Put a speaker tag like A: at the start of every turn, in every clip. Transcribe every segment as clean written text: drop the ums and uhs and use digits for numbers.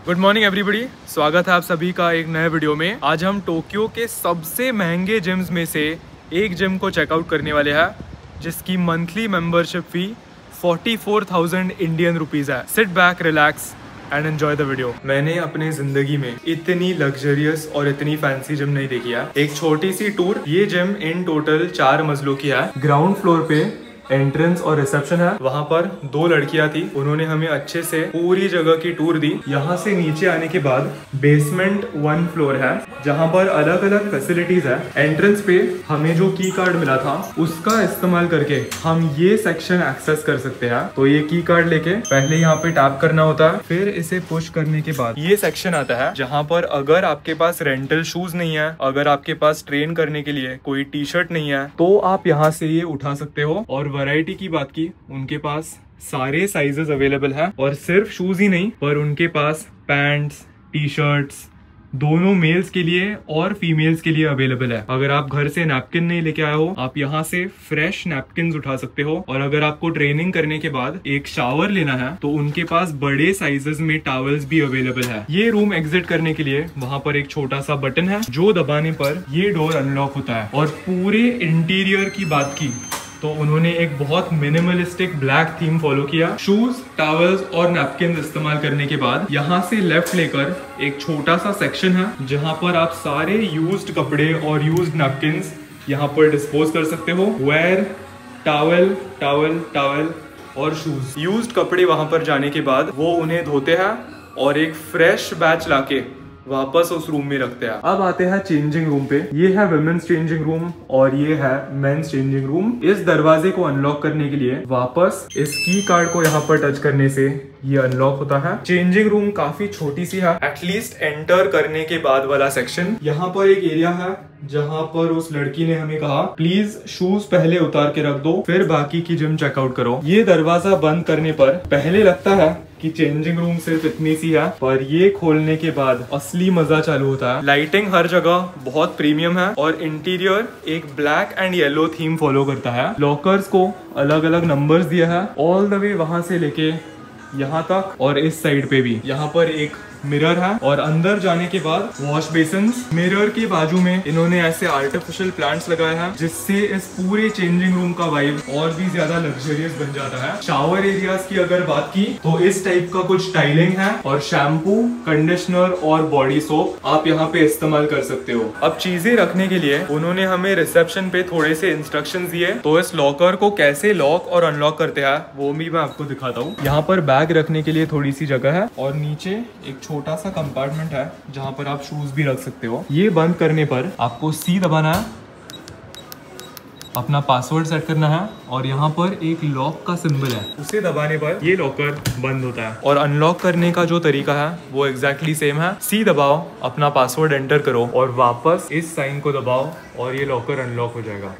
A: Good morning everybody, स्वागत है आप सभी का एक नए वीडियो में। आज हम टोक्यो के सबसे महंगे जिम्स में से एक जिम को चेकआउट करने वाले हैं, जिसकी monthly membership fee 44,000 Indian rupees है। Sit back, relax and enjoy the video. मैंने अपने जिंदगी में इतनी लग्जरियस और इतनी फैंसी जिम नहीं देखी है। एक छोटी सी टूर। ये जिम इन टोटल 4 मंजिलों की है। ग्राउंड फ्लोर पे एंट्रेंस और रिसेप्शन है। वहाँ पर 2 लड़कियां थी, उन्होंने हमें अच्छे से पूरी जगह की टूर दी। यहाँ से नीचे आने के बाद बेसमेंट 1 फ्लोर है, जहाँ पर अलग अलग फैसिलिटीज है। एंट्रेंस पे हमें जो की कार्ड मिला था उसका इस्तेमाल करके हम ये सेक्शन एक्सेस कर सकते हैं। तो ये की कार्ड लेके पहले यहाँ पे टैप करना होता है, फिर इसे पुश करने के बाद ये सेक्शन आता है, जहाँ पर अगर आपके पास रेंटल शूज नहीं है, अगर आपके पास ट्रेन करने के लिए कोई टी शर्ट नहीं है, तो आप यहाँ से ये उठा सकते हो। और वैरायटी की बात की, उनके पास सारे साइजेस अवेलेबल है। और सिर्फ शूज ही नहीं, पर उनके पास पैंट्स, टी शर्ट्स दोनों मेल्स के लिए और फीमेल्स के लिए अवेलेबल है। अगर आप घर से नैपकिन नहीं लेके आए हो, आप यहाँ से फ्रेश नैपकिन उठा सकते हो। और अगर आपको ट्रेनिंग करने के बाद एक शावर लेना है, तो उनके पास बड़े साइजेस में टॉवल्स भी अवेलेबल है। ये रूम एग्जिट करने के लिए वहाँ पर एक छोटा सा बटन है, जो दबाने पर ये डोर अनलॉक होता है। और पूरे इंटीरियर की बात की तो उन्होंने एक बहुत मिनिमलिस्टिक ब्लैक थीम फॉलो किया। शूज, टॉवल्स और नैपकिन इस्तेमाल करने के बाद यहाँ से लेफ्ट लेकर एक छोटा सा सेक्शन है, जहाँ पर आप सारे यूज्ड कपड़े और यूज्ड नैपकिन्स यहाँ पर डिस्पोज कर सकते हो। वेयर, टॉवल, टॉवल, टॉवल और शूज। यूज्ड कपड़े वहां पर जाने के बाद वो उन्हें धोते हैं और एक फ्रेश बैच लाके वापस उस रूम में रखते हैं। अब आते हैं चेंजिंग रूम पे। ये है वुमेन्स चेंजिंग रूम और ये है मेंस चेंजिंग रूम। इस दरवाजे को अनलॉक करने के लिए वापस इस की कार्ड को यहाँ पर टच करने से ये अनलॉक होता है। चेंजिंग रूम काफी छोटी सी है, एटलीस्ट एंटर करने के बाद वाला सेक्शन। यहाँ पर एक एरिया है जहाँ पर उस लड़की ने हमें कहा प्लीज शूज पहले उतार के रख दो, फिर बाकी की जिम चेकआउट करो। ये दरवाजा बंद करने पर पहले लगता है कि चेंजिंग रूम सिर्फ इतनी सी है, पर ये खोलने के बाद असली मजा चालू होता है। लाइटिंग हर जगह बहुत प्रीमियम है और इंटीरियर एक black and yellow theme follow करता है। लॉकर्स को अलग अलग नंबर्स दिया है, ऑल द वे वहां से लेके यहाँ तक। और इस साइड पे भी यहाँ पर एक मिरर है और अंदर जाने के बाद वॉश बेसिन। मिरर के बाजू में इन्होंने ऐसे आर्टिफिशियल प्लांट्स लगाए हैं, जिससे इस पूरे चेंजिंग रूम का वाइब और भी ज्यादा लग्जरियस बन जाता है। शावर एरियाज की अगर बात की तो इस टाइप का कुछ टाइलिंग है और शैम्पू, कंडीशनर और बॉडी सोप आप यहाँ पे इस्तेमाल कर सकते हो। अब चीजें रखने के लिए उन्होंने हमें रिसेप्शन पे थोड़े से इंस्ट्रक्शन दिए, तो इस लॉकर को कैसे लॉक और अनलॉक करते हैं वो भी मैं आपको दिखाता हूँ। यहाँ पर बैग रखने के लिए थोड़ी सी जगह है और नीचे एक छोटा सा कंपार्टमेंट है, जहां पर आप शूज भी रख सकते हो। ये बंद करने पर आपको सी दबाना है, अपना पासवर्ड सेट करना है और यहाँ पर एक लॉक का सिंबल है, उसे दबाने पर ये लॉकर बंद होता है। और अनलॉक करने का जो तरीका है वो एग्जैक्टली सेम है। सी दबाओ, अपना पासवर्ड एंटर करो और वापस इस साइन को दबाओ और ये लॉकर अनलॉक हो जाएगा।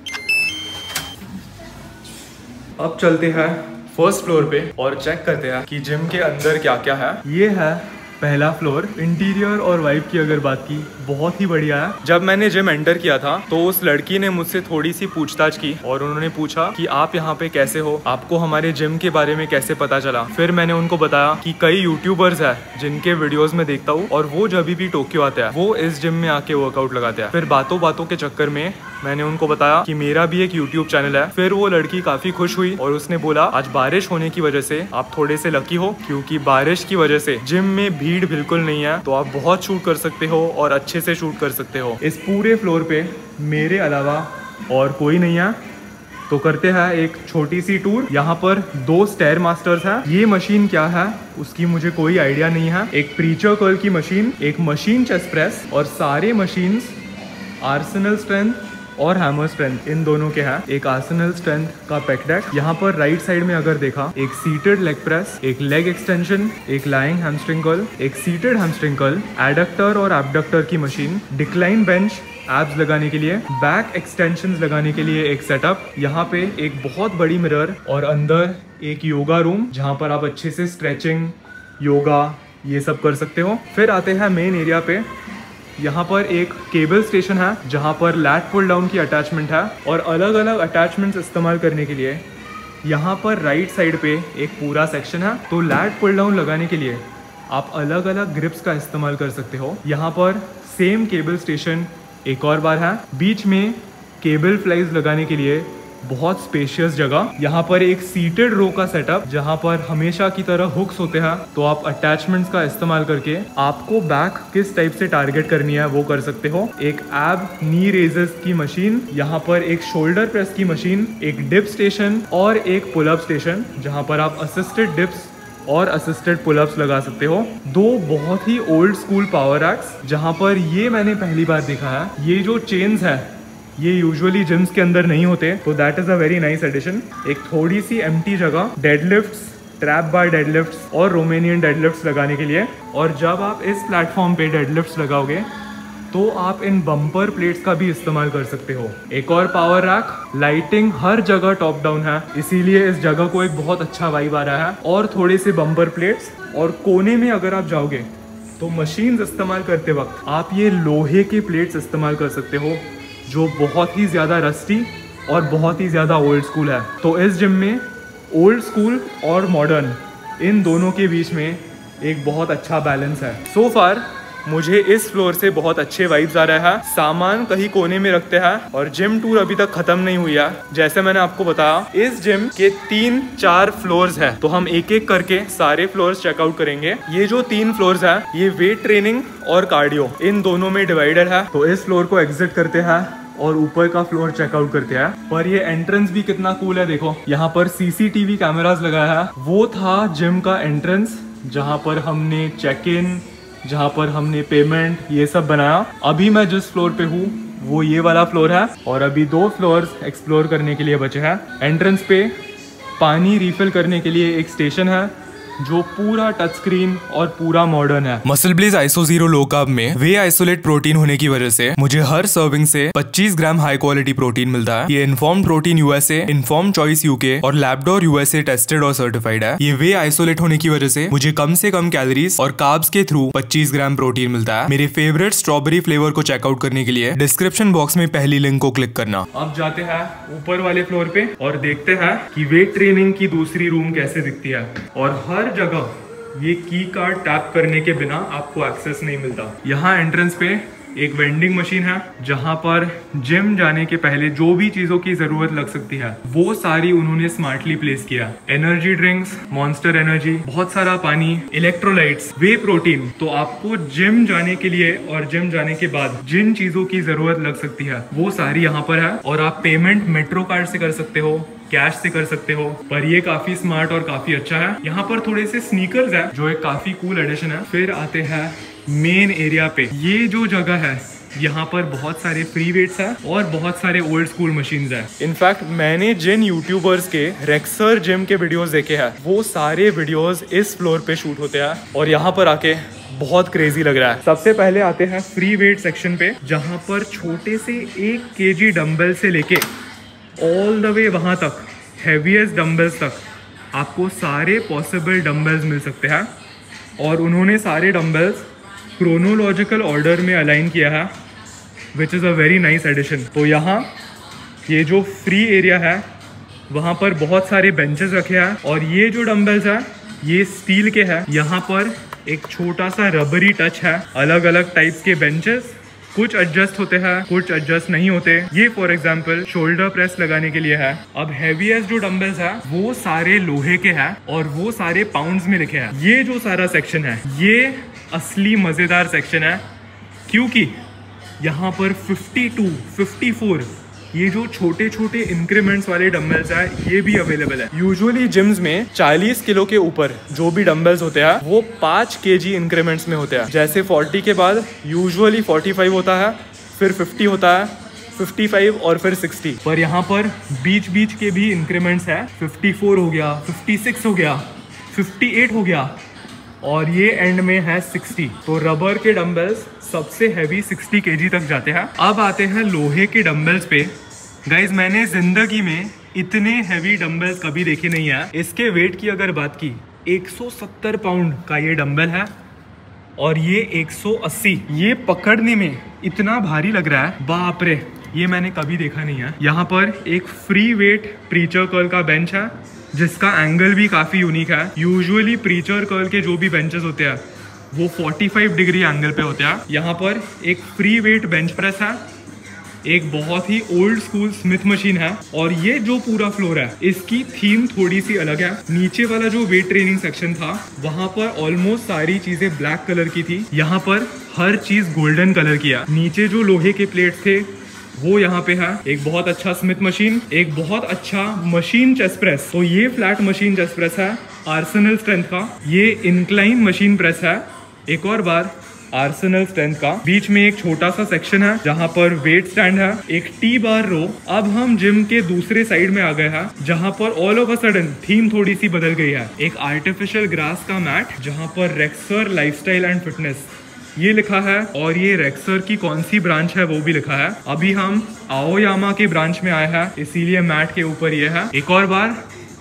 A: अब चलते हैं फर्स्ट फ्लोर पे और चेक करते हैं कि जिम के अंदर क्या क्या है। ये है पहला फ्लोर। इंटीरियर और वाइब की अगर बात की, बहुत ही बढ़िया है। जब मैंने जिम एंटर किया था तो उस लड़की ने मुझसे थोड़ी सी पूछताछ की और उन्होंने पूछा कि आप यहाँ पे कैसे हो, आपको हमारे जिम के बारे में कैसे पता चला। फिर मैंने उनको बताया कि कई यूट्यूबर्स हैं जिनके वीडियोस में देखता हूँ और वो जब भी टोक्यो आते हैं वो इस जिम में आके वर्कआउट लगाते हैं। फिर बातों बातों के चक्कर में मैंने उनको बताया कि मेरा भी एक यूट्यूब चैनल है। फिर वो लड़की काफी खुश हुई और उसने बोला आज बारिश होने की वजह से आप थोड़े से लकी हो, क्योंकि बारिश की वजह से जिम में भीड़ बिल्कुल नहीं है, तो आप बहुत शूट कर सकते हो और अच्छे से शूट कर सकते हो। इस पूरे फ्लोर पे मेरे अलावा और कोई नहीं है, तो करते हैं एक छोटी सी टूर। यहाँ पर 2 स्टेयर मास्टर्स हैं। ये मशीन क्या है उसकी मुझे कोई आइडिया नहीं है। एक प्रीचर कर्ल की मशीन, एक मशीन चेस्ट प्रेस और सारे मशीन्स आर्सेनल स्ट्रेंथ और हैमर स्ट्रेंथ इन दोनों के हैं। एक आर्सेनल स्ट्रेंथ का पेक डेक। यहाँ पर राइट साइड में अगर देखा, एक सीटेड लेग प्रेस, एक लेग एक्सटेंशन, एक लाइंग हैमस्ट्रिंग कर्ल, एक सीटेड हैमस्ट्रिंग कर्ल, एडक्टर और एबडक्टर की मशीन, डिक्लाइन बेंच एब्स लगाने के लिए, बैक एक्सटेंशंस लगाने के लिए एक सेटअप, यहाँ पे एक बहुत बड़ी मिरर और अंदर एक योगा रूम जहाँ पर आप अच्छे से स्ट्रेचिंग, योगा ये सब कर सकते हो। फिर आते हैं मेन एरिया पे। यहाँ पर एक केबल स्टेशन है जहाँ पर लैट पुल डाउन की अटैचमेंट है और अलग अलग अटैचमेंट्स इस्तेमाल करने के लिए यहाँ पर राइट साइड पे एक पूरा सेक्शन है। तो लैट पुल डाउन लगाने के लिए आप अलग अलग ग्रिप्स का इस्तेमाल कर सकते हो। यहाँ पर सेम केबल स्टेशन एक और बार है, बीच में केबल फ्लाइज लगाने के लिए बहुत स्पेशियस जगह। यहाँ पर एक सीटेड रो का सेटअप जहाँ पर हमेशा की तरह हुक्स होते हैं, तो आप अटैचमेंट्स का इस्तेमाल करके आपको बैक किस टाइप से टारगेट करनी है वो कर सकते हो। एक एब नी रेजर्स की मशीन, यहाँ पर एक शोल्डर प्रेस की मशीन, एक डिप स्टेशन और एक पुल अप स्टेशन जहाँ पर आप असिस्टेड डिप्स और असिस्टेड पुलअप्स लगा सकते हो। दो बहुत ही ओल्ड स्कूल पावर एक्स जहाँ पर ये मैंने पहली बार देखा है। ये जो चेन्स है ये यूजुअली जिम्स के अंदर नहीं होते, तो that is a very nice addition. एक थोड़ी सी एम्प्टी जगह डेडलिफ्ट्स, ट्रैप बार डेडलिफ्ट्स और रोमेनियन डेडलिफ्ट्स लगाने के लिए। और जब आप इस प्लेटफॉर्म पे डेडलिफ्ट्स लगाओगे तो आप इन बम्पर प्लेट्स का भी इस्तेमाल कर सकते हो। एक और पावर रैक, लाइटिंग हर जगह टॉप डाउन है, इसीलिए इस जगह को एक बहुत अच्छा वाइब आ रहा है। और थोड़े से बम्पर प्लेट्स, और कोने में अगर आप जाओगे तो मशीन्स इस्तेमाल करते वक्त आप ये लोहे के प्लेट्स इस्तेमाल कर सकते हो जो बहुत ही ज़्यादा रस्टी और बहुत ही ज़्यादा ओल्ड स्कूल है। तो इस जिम में ओल्ड स्कूल और मॉडर्न इन दोनों के बीच में एक बहुत अच्छा बैलेंस है। सो फार मुझे इस फ्लोर से बहुत अच्छे वाइब्स आ रहा है। सामान कहीं कोने में रखते हैं और जिम टूर अभी तक खत्म नहीं हुई है। जैसे मैंने आपको बताया इस जिम के 3-4 फ्लोर्स है, तो हम एक एक करके सारे फ्लोर्स चेकआउट करेंगे। ये जो 3 फ्लोर्स है ये वेट ट्रेनिंग और कार्डियो इन दोनों में डिवाइडेड है। तो इस फ्लोर को एग्जिट करते हैं और ऊपर का फ्लोर चेकआउट करते हैं। पर ये एंट्रेंस भी कितना कूल है, देखो यहाँ पर सीसीटीवी कैमरास लगाया है। वो था जिम का एंट्रेंस जहाँ पर हमने चेक इन, जहाँ पर हमने पेमेंट ये सब बनाया। अभी मैं जिस फ्लोर पे हूँ वो ये वाला फ्लोर है और अभी 2 फ्लोर्स एक्सप्लोर करने के लिए बचे हैं। एंट्रेंस पे पानी रिफिल करने के लिए एक स्टेशन है जो पूरा टच स्क्रीन और पूरा मॉडर्न है।
B: MuscleBlaze iso 0 low carb में वे आइसोलेट प्रोटीन होने की वजह से मुझे हर सर्विंग से 25 ग्राम हाई क्वालिटी प्रोटीन मिलता है। ये inform protein USA, inform choice UK और लैबडोर यूएसए टेस्टेड और सर्टिफाइड है। ये वे आइसोलेट होने की वजह से मुझे कम से कम कैलोरीज और कार्ब्स के थ्रू 25 ग्राम प्रोटीन मिलता है। मेरे फेवरेट स्ट्रॉबेरी फ्लेवर को चेकआउट करने के लिए डिस्क्रिप्शन बॉक्स में पहली लिंक को क्लिक करना।
A: अब जाते हैं ऊपर वाले फ्लोर पे और देखते हैं कि वेट ट्रेनिंग की दूसरी रूम कैसे दिखती है। और हर जगह ये की कार्ड टैप करने के बिना आपको एक्सेस नहीं मिलता। यहाँ एंट्रेंस पे एक वेंडिंग मशीन है जहाँ पर जिम जाने के पहले जो भी चीजों की जरूरत लग सकती है वो सारी उन्होंने स्मार्टली प्लेस किया। एनर्जी ड्रिंक्स, मॉन्स्टर एनर्जी, बहुत सारा पानी, इलेक्ट्रोलाइट्स, वे प्रोटीन। तो आपको जिम जाने के लिए और जिम जाने के बाद जिन चीजों की जरूरत लग सकती है वो सारी यहाँ पर है। और आप पेमेंट मेट्रो कार्ड से कर सकते हो, कैश से कर सकते हो। पर ये काफी स्मार्ट और काफी अच्छा है। यहाँ पर थोड़े से स्नीकर्स है जो एक काफी कूल एडिशन है। फिर आते हैं मेन एरिया पे। ये जो जगह है यहाँ पर बहुत सारे फ्री वेट्स है और बहुत सारे ओल्ड स्कूल मशीन्स है। इनफैक्ट मैंने जिन यूट्यूबर्स के रेक्सर जिम के वीडियोस देखे हैं वो सारे वीडियोस इस फ्लोर पे शूट होते हैं और यहाँ पर आके बहुत क्रेजी लग रहा है। सबसे पहले आते हैं फ्री वेट सेक्शन पे जहाँ पर छोटे से 1 kg डम्बल से लेके ऑल द वे वहाँ तक हैवीएस्ट डम्बल्स तक आपको सारे पॉसिबल डम्बल्स मिल सकते हैं। और उन्होंने सारे डम्बल्स क्रोनोलॉजिकल ऑर्डर में अलाइन किया है which is a very nice addition. तो यहाँ ये जो फ्री एरिया है वहाँ पर बहुत सारे बेंचेस रखे हैं और ये जो डम्बल्स है ये स्टील के हैं। यहाँ पर एक छोटा सा रबरी टच है। अलग अलग टाइप्स के बेंचेस, कुछ एडजस्ट होते हैं कुछ एडजस्ट नहीं होते। ये फॉर एग्जांपल शोल्डर प्रेस लगाने के लिए है। अब हैवीएस्ट जो डंबल्स है वो सारे लोहे के हैं और वो सारे पाउंड्स में लिखे हैं। ये जो सारा सेक्शन है ये असली मजेदार सेक्शन है क्योंकि यहाँ पर 52, 54 ये जो छोटे छोटे इंक्रीमेंट्स वाले डंबल्स है ये भी अवेलेबल है। यूजुअली जिम्स में 40 किलो के ऊपर जो भी डंबल्स होते हैं वो 5 kg इंक्रीमेंट्स में होते हैं। जैसे 40 के बाद यूजुअली 45 होता है, फिर 50 होता है, 55 और फिर 60। पर यहाँ पर बीच बीच के भी इंक्रीमेंट्स है। 54 हो गया, 56 हो गया, 58 हो गया और ये एंड में है 60। तो रबर के डंबल्स सबसे हैवी 60 kg तक जाते हैं। अब आते हैं लोहे के डंबल्स पे। गाइज मैंने जिंदगी में इतने हैवी डंबल्स कभी देखे नहीं है। इसके वेट की अगर बात की 170 पाउंड का ये डंबल है और ये 180। ये पकड़ने में इतना भारी लग रहा है, बाप रे, ये मैंने कभी देखा नहीं है। यहाँ पर एक फ्री वेट प्रीचर कर्ल का बेंच है जिसका एंगल भी काफी यूनिक है। यूजुअली प्रीचर कर्ल के जो भी बेंचेस होते हैं वो 45 डिग्री एंगल पे होते हैं। यहाँ पर एक फ्री वेट बेंच प्रेस है, एक बहुत ही ओल्ड स्कूल स्मिथ मशीन है, और ये जो पूरा फ्लोर है इसकी थीम थोड़ी सी अलग है। नीचे वाला जो वेट ट्रेनिंग सेक्शन था वहां पर ऑलमोस्ट सारी चीजें ब्लैक कलर की थी, यहाँ पर हर चीज गोल्डन कलर की है। नीचे जो लोहे के प्लेट्स थे वो यहाँ पे है। एक बहुत अच्छा स्मिथ मशीन, एक बहुत अच्छा मशीन चेस्ट प्रेस। तो ये फ्लैट मशीन चेस्ट प्रेस है आर्सेनल स्ट्रेंथ का, ये इंक्लाइन मशीन प्रेस है एक और बार आर्सेनल स्ट्रेंथ का। बीच में एक छोटा सा सेक्शन है जहां पर वेट स्टैंड है, एक टी बार रो। अब हम जिम के दूसरे साइड में आ गए हैं जहां पर all of a sudden theme थोड़ी सी बदल गई है। एक आर्टिफिशियल ग्रास का मैट जहां पर रेक्सर लाइफस्टाइल एंड फिटनेस ये लिखा है, और ये रेक्सर की कौन सी ब्रांच है वो भी लिखा है। अभी हम आओयामा के ब्रांच में आए हैं, इसीलिए मैट के ऊपर ये है। एक और बार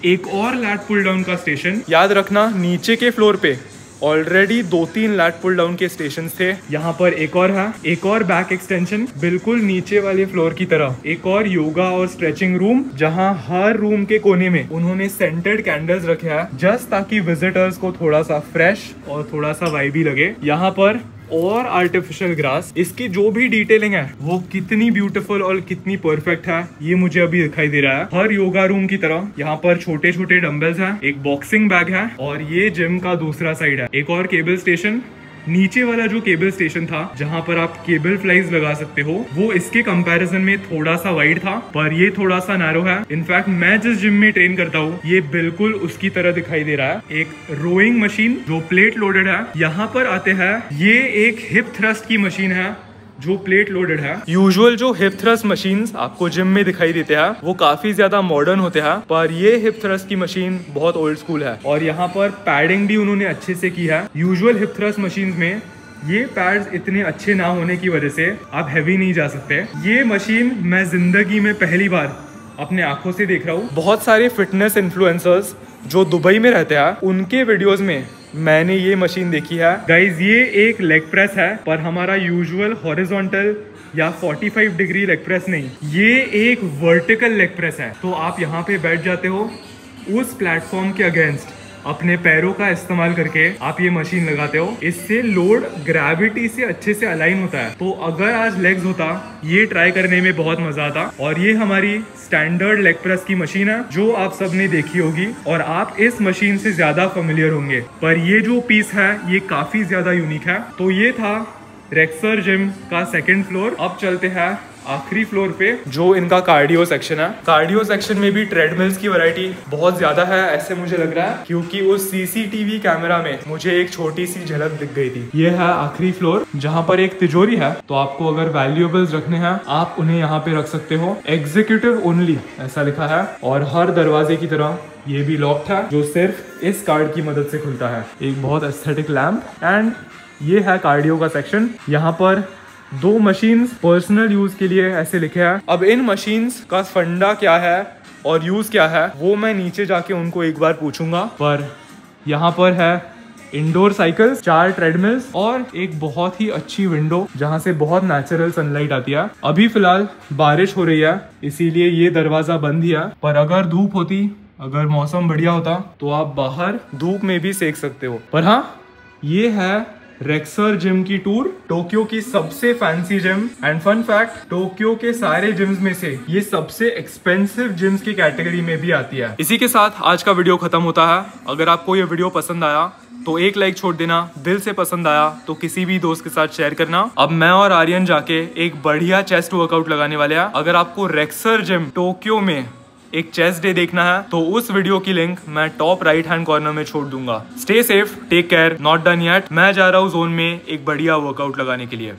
A: एक और लैट पुल डाउन का स्टेशन। याद रखना नीचे के फ्लोर पे ऑलरेडी 2-3 लैट पुल डाउन के स्टेशन थे। यहाँ पर एक और है, एक और बैक एक्सटेंशन बिल्कुल नीचे वाले फ्लोर की तरह। एक और योगा और स्ट्रेचिंग रूम जहाँ हर रूम के कोने में उन्होंने सेंटेड कैंडल्स रखे हैं जस्ट ताकि विजिटर्स को थोड़ा सा फ्रेश और थोड़ा सा वाइबी लगे। यहाँ पर और आर्टिफिशियल ग्रास, इसकी जो भी डिटेलिंग है वो कितनी ब्यूटीफुल और कितनी परफेक्ट है ये मुझे अभी दिखाई दे रहा है। हर योगा रूम की तरह यहाँ पर छोटे छोटे डंबल्स हैं, एक बॉक्सिंग बैग है, और ये जिम का दूसरा साइड है। एक और केबल स्टेशन। नीचे वाला जो केबल स्टेशन था जहां पर आप केबल फ्लाइज लगा सकते हो वो इसके कंपैरिजन में थोड़ा सा वाइड था, पर ये थोड़ा सा नैरो है। इनफैक्ट मैं जिस जिम में ट्रेन करता हूँ ये बिल्कुल उसकी तरह दिखाई दे रहा है। एक रोइंग मशीन जो प्लेट लोडेड है। यहाँ पर आते हैं, ये एक हिप थ्रस्ट की मशीन है जो प्लेट लोडेड है। यूजुअल जो हिप थ्रस्ट मशीन्स आपको जिम में दिखाई देते हैं वो काफी ज्यादा मॉडर्न होते हैं, पर ये हिप थ्रस्ट की मशीन बहुत ओल्ड स्कूल है, और यहाँ पर पैडिंग भी उन्होंने अच्छे से की है। यूजुअल हिप थ्रस्ट मशीन्स में ये पैड्स इतने अच्छे ना होने की वजह से आप हैवी नहीं जा सकते। ये मशीन मैं जिंदगी में पहली बार अपने आंखों से देख रहा हूँ। बहुत सारे फिटनेस इन्फ्लुएंसर्स जो दुबई में रहते हैं उनके वीडियोस में मैंने ये मशीन देखी है। गाइज ये एक लेग प्रेस है, पर हमारा यूजुअल हॉरिजॉन्टल या 45 डिग्री लेग प्रेस नहीं, ये एक वर्टिकल लेग प्रेस है। तो आप यहाँ पे बैठ जाते हो, उस प्लेटफॉर्म के अगेंस्ट अपने पैरों का इस्तेमाल करके आप ये मशीन लगाते हो। इससे लोड ग्रेविटी से अच्छे से अलाइन होता है। तो अगर आज लेग्स होता ये ट्राई करने में बहुत मजा आता। और ये हमारी स्टैंडर्ड लेग प्रेस की मशीन है जो आप सबने देखी होगी और आप इस मशीन से ज्यादा फेमिलियर होंगे, पर ये जो पीस है ये काफी ज्यादा यूनिक है। तो ये था रेक्सर जिम का सेकंड फ्लोर। अब चलते हैं आखिरी फ्लोर पे जो इनका कार्डियो सेक्शन है। कार्डियो सेक्शन में भी ट्रेडमिल्स की वैरायटी बहुत ज्यादा है ऐसे मुझे लग रहा है, क्योंकि उस सीसीटीवी कैमरा में मुझे एक छोटी सी झलक दिख गई थी। ये है आखिरी फ्लोर जहाँ पर एक तिजोरी है, तो आपको अगर वैल्यूएबल्स रखने हैं आप उन्हें यहाँ पे रख सकते हो। एग्जीक्यूटिव ओनली ऐसा लिखा है, और हर दरवाजे की तरह ये भी लॉक्ड है जो सिर्फ इस कार्ड की मदद से खुलता है। एक बहुत एस्थेटिक लैम्प। एंड ये है कार्डियो का सेक्शन। यहाँ पर 2 मशीन्स पर्सनल यूज के लिए ऐसे लिखे हैं। अब इन मशीन्स का फंडा क्या है और यूज क्या है वो मैं नीचे जाके उनको एक बार पूछूंगा। पर यहाँ पर है इंडोर साइकिल्स, 4 ट्रेडमिल्स और एक बहुत ही अच्छी विंडो जहाँ से बहुत नेचुरल सनलाइट आती है। अभी फिलहाल बारिश हो रही है इसीलिए ये दरवाजा बंद ही है, पर अगर धूप होती, अगर मौसम बढ़िया होता तो आप बाहर धूप में भी सेक सकते हो। पर हाँ, ये है रेक्सर जिम की टूर, टोक्यो की सबसे fancy gym. And fun fact, Tokyo के सारे जिम्स में से ये सबसे एक्सपेंसिव जिम्स की कैटेगरी में भी आती है। इसी के साथ आज का वीडियो खत्म होता है। अगर आपको ये वीडियो पसंद आया तो एक लाइक छोड़ देना, दिल से पसंद आया तो किसी भी दोस्त के साथ शेयर करना। अब मैं और आर्यन जाके एक बढ़िया चेस्ट वर्कआउट लगाने वाले हैं। अगर आपको रेक्सर जिम टोक्यो में एक चेस्ट डे देखना है तो उस वीडियो की लिंक मैं टॉप राइट हैंड कॉर्नर में छोड़ दूंगा। Stay safe, take care, not done yet. मैं जा रहा हूँ जोन में एक बढ़िया वर्कआउट लगाने के लिए।